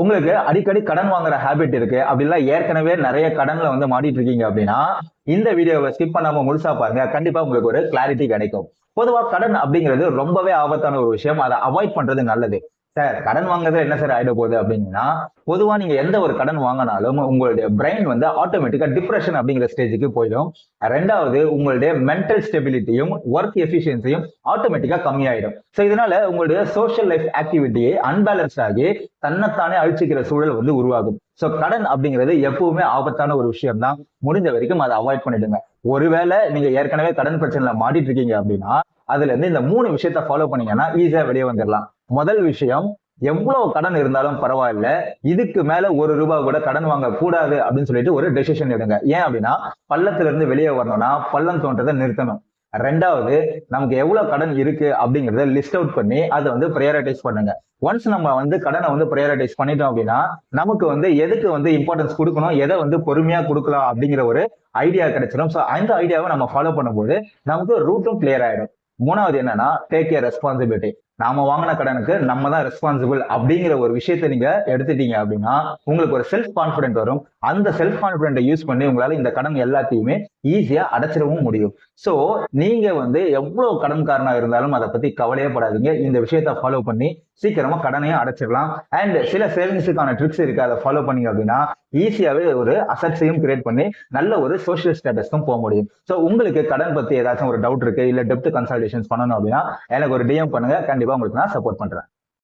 உங்களுக்கு அடிக்கடி கடன் வாங்குற ஹேபிட் இருக்கு அப்படிலாம் ஏற்கனவே நிறைய கடன்ல வந்து மாட்டிட்டு இருக்கீங்க அப்படின்னா இந்த வீடியோவை ஸ்கிப் பண்ணாம முழுசா பாருங்க. கண்டிப்பா உங்களுக்கு ஒரு கிளாரிட்டி கிடைக்கும். பொதுவா கடன் அப்படிங்கிறது ரொம்பவே ஆபத்தான ஒரு விஷயம். அதை அவாய்ட் பண்றது நல்லது. சார் கடன் வாங்குறது என்ன சார் ஆயிட போகுது அப்படின்னா, பொதுவா நீங்க எந்த ஒரு கடன் வாங்கினாலும் உங்களுடைய பிரெயின் வந்து ஆட்டோமேட்டிக்கா டிப்ரெஷன் அப்படிங்கிற ஸ்டேஜுக்கு போயிடும். ரெண்டாவது உங்களுடைய மென்டல் ஸ்டெபிலிட்டியும் ஒர்க் எஃபிஷியன்சியும் ஆட்டோமேட்டிக்கா கம்மியாயிடும். ஸோ இதனால உங்களுடைய சோஷியல் லைஃப் ஆக்டிவிட்டியை அன்பேலன்ஸ் ஆகி தன்னைத்தானே அழிச்சிக்கிற சூழல் வந்து உருவாகும். ஸோ கடன் அப்படிங்கிறது எப்பவுமே ஆபத்தான ஒரு விஷயம் தான். முடிஞ்ச வரைக்கும் அதை அவாய்ட் பண்ணிடுங்க. ஒருவேளை நீங்க ஏற்கனவே கடன் பிரச்சனைல மாட்டிட்டு இருக்கீங்க அப்படின்னா அதுல இருந்து இந்த 3 விஷயத்த ஃபாலோ பண்ணீங்கன்னா ஈஸியா வெளியே வந்துடலாம். முதல் விஷயம், எவ்வளவு கடன் இருந்தாலும் பரவாயில்ல, இதுக்கு மேல ₹1 கூட கடன் வாங்க கூடாது அப்படின்னு சொல்லிட்டு ஒரு டெசிஷன் எடுங்க. ஏன் அப்படின்னா பள்ளத்துல இருந்து வெளியே வரணும்னா பள்ளம் தோன்றதை நிறுத்தணும். ரெண்டாவது, நமக்கு எவ்வளவு கடன் இருக்கு அப்படிங்கறத லிஸ்ட் அவுட் பண்ணி அதை வந்து ப்ரையாரிட்டைஸ் பண்ணுங்க. ஒன்ஸ் நம்ம வந்து கடனை வந்து ப்ரையாரிட்டைஸ் பண்ணிட்டோம் அப்படின்னா நமக்கு வந்து எதுக்கு வந்து இம்பார்ட்டன்ஸ் கொடுக்கணும், எதை வந்து பொறுமையா கொடுக்கலாம் அப்படிங்கிற ஒரு ஐடியா கிடைச்சிடும். ஸோ அந்த ஐடியாவை நம்ம ஃபாலோ பண்ணும்போது நமக்கு ரூட்டும் கிளியர் ஆயிடும். மூணாவது என்னன்னா, டேக் ஏ ரெஸ்பான்சிபிலிட்டி. நாம வாங்கின கடனுக்கு நம்ம தான் ரெஸ்பான்சிபிள் அப்படிங்கிற ஒரு விஷயத்த நீங்க எடுத்துட்டீங்க அப்படின்னா உங்களுக்கு ஒரு செல்ஃப் கான்பிடென்ட் வரும். அந்த செல்ஃப் கான்பிடென்ட்டை யூஸ் பண்ணி உங்களால இந்த கடன் எல்லாத்தையுமே ஈஸியா அடைச்சிடவும் முடியும். சோ நீங்க வந்து எவ்வளவு கடன்காரனா இருந்தாலும் அதை பத்தி கவலையே படாதீங்க. இந்த விஷயத்த ஃபாலோ பண்ணி சீக்கிரமா கடனையும் அடைச்சிடலாம். அண்ட் சில சேவிங்ஸுக்கான ட்ரிக்ஸ் இருக்கு, அதை ஃபாலோ பண்ணீங்க அப்படின்னா ஈஸியாவே ஒரு அசட்ஸையும் கிரியேட் பண்ணி நல்ல ஒரு சோஷியல் ஸ்டேட்டஸ்க்கும் போக முடியும். ஸோ உங்களுக்கு கடன் பத்தி ஏதாச்சும் ஒரு டவுட் இருக்கு, இல்ல டெப்ட் கன்சல்டேஷன்ஸ் பண்ணணும் அப்படின்னா எனக்கு ஒரு டிஎம் பண்ணுங்க. கண்டிப்பா உங்களுக்கு நான் சப்போர்ட் பண்றேன்.